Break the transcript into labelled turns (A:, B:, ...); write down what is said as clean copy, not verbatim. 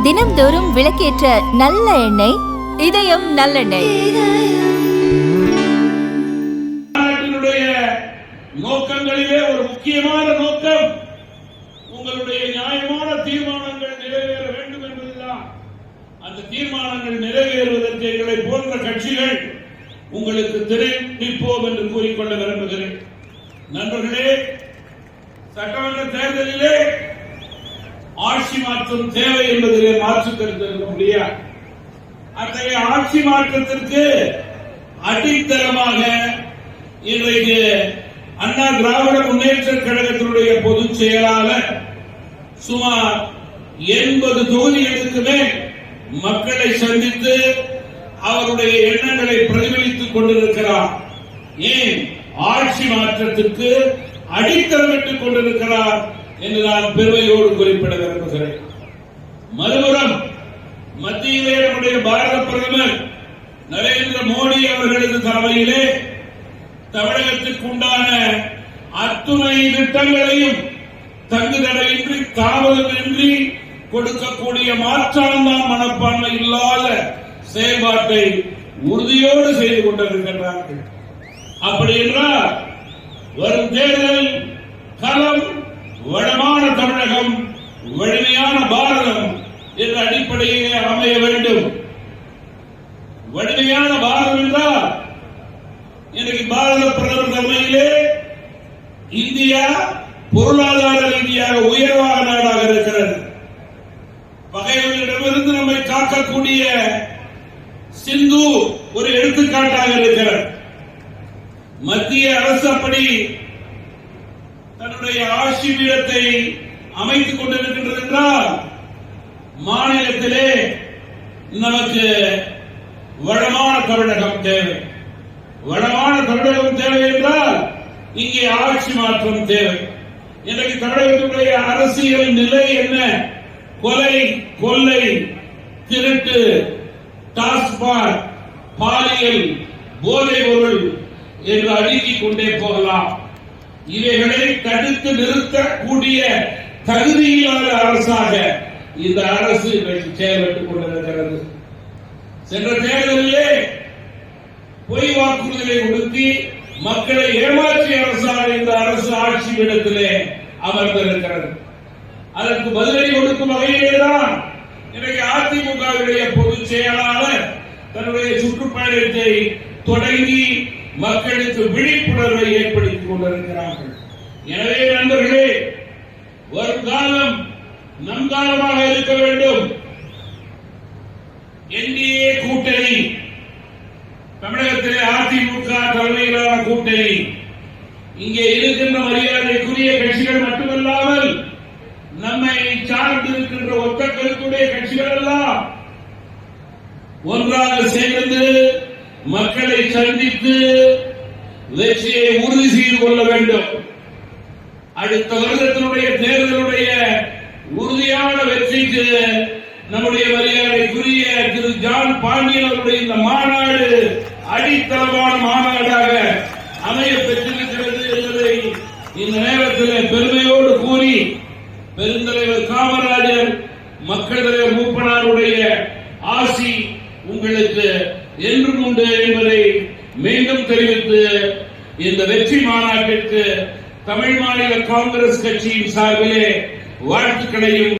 A: தினம்தோறும் விளக்கேற்ற நல்ல எண்ணெய் இதயம் நல்லெண்ணெய்.
B: நோக்கங்களிலே ஒரு முக்கியமான நோக்கம் உங்களுடைய நியாயமான தீர்மானங்கள் நிறைவேற வேண்டும் என்பதுதான். அந்த தீர்மானங்கள் நிறைவேறுவதற்கு எங்களை போன்ற கட்சிகள் உங்களுக்கு திரை நிற்போம் என்று கூறிக்கொள்ள விரும்புகிறேன். நண்பர்களே, சட்டமன்ற தேர்தலிலே ஆட்சி மாற்றம் தேவை என்பதிலே மாற்று கருத்து இருக்க முடியாது. அத்தகைய ஆட்சி மாற்றத்திற்கு அடித்தளமாக இன்றைக்கு அண்ணா திராவிட முன்னேற்ற கழகத்தினுடைய பொதுச் செயலாளர் சுமார் 80 தொகுதிகளுக்கு மேல் மக்களை சந்தித்து அவருடைய எண்ணங்களை பிரதிபலித்துக் கொண்டிருக்கிறார். ஏன் ஆட்சி மாற்றத்திற்கு அடித்தளமிட்டுக் கொண்டிருக்கிறார் என்று நான் பெருமையோடு குறிப்பிட விரும்புகிறேன். மறுபுறம் மத்தியிலே நம்முடைய பாரத பிரதமர் நரேந்திர மோடி அவர்களது தலைமையிலே தமிழகத்திற்கு உண்டான அத்துணை திட்டங்களையும் தங்குதடையின்றி தாமதமின்றி கொடுக்கக்கூடிய மாற்றான மனப்பான்மை இல்லாத செயல்பாட்டை உறுதியோடு செய்து கொண்டிருக்கின்றார்கள். அப்படி என்றால் வரும் தேர்தல் களம் வளமான தமிழகம், வலிமையான பாரதம் என்ற அடிப்படையிலே அமைய வேண்டும். வலிமையான பாரதம் என்றால் இன்னைக்கு பாரத பிரதமர் தலைமையிலே இந்தியா பொருளாதார ரீதியாக உயர்வாக நாடாக இருக்கிறது. பகைவர்களிடமிருந்து நம்மை காக்கக்கூடிய சிந்து ஒரு எடுத்துக்காட்டாக இருக்கிறது. மத்திய அரசு அப்படி தன்னுடைய ஆட்சி பீடத்தை அமைத்துக் கொண்டிருக்கின்றது என்றால் மாநிலத்திலே நமக்கு வளமான தமிழகம் தேவை. வளமான தமிழகம் தேவை என்றால் இங்கே ஆட்சி மாற்றம் தேவை. இன்றைக்கு தமிழகத்தினுடைய அரசியல் நிலை என்ன? கொலை, கொள்ளை, திருட்டு, டாஸ்மாக், பாலியல், போதை பொருள் என்று அடுக்கிக் கொண்டே போகலாம். இவைகளை தடுத்து நிறுத்தக்கூடிய தகுதியில்லாத அரசாக இந்த அரசு செயல்பட்டுக் கொண்டிருக்கிறது. சென்ற தேர்தலிலே பொய் வாக்குறுதிகளை கொடுத்து மக்களை ஏமாற்றிய அரசாக இந்த அரசு ஆட்சி இடத்திலே அமர்ந்திருக்கிறது. அதற்கு பதிலடி கொடுக்கும் வகையிலேதான் இன்றைக்கு அதிமுகவுடைய பொதுச் செயலாளர் தன்னுடைய சுற்றுப்பயணத்தை தொடங்கி மக்களுக்கு விழிப்புணர்வை ஏற்படுத்திக் கொண்டிருக்கிறார்கள். எனவே நண்பர்களே, வரும் காலம் நம் காலமாக இருக்க வேண்டும். என்டிஏ கூட்டணி, தமிழகத்திலே அதிமுக தலைமையிலான கூட்டணி, இங்கே இருக்கின்ற மரியாதைக்குரிய கட்சிகள் மட்டுமல்லாமல் நம்மை சார்ந்திருக்கின்ற ஒத்த கருத்துடைய கட்சிகள் எல்லாம் ஒன்றாக சேர்ந்து மக்களை சந்தித்து வெற்றியை உறுதி செய்து கொள்ள வேண்டும். அடுத்த வருடத்தினுடைய தேர்தலுடைய உறுதியான வெற்றிக்கு நம்முடைய மரியாதைக்குரிய திரு ஜான் பாண்டியன் அவருடைய இந்த மாநாடு அடித்தளமான மாநாடாக அமைய பெற்றிருக்கிறது என்பதை இந்த நேரத்தில் பெருமையோடு கூறி, பெருந்தலைவர் காமராஜர், மக்கள் தலைவர் மூப்பனாருடைய ஆசி உங்களுக்கு என்றும் உண்டு என்பதை மீண்டும் தெரிவித்து இந்த வெற்றி மாநாட்டிற்கு தமிழ் மாநில காங்கிரஸ் கட்சியின் சார்பிலே வாழ்த்துக்களையும்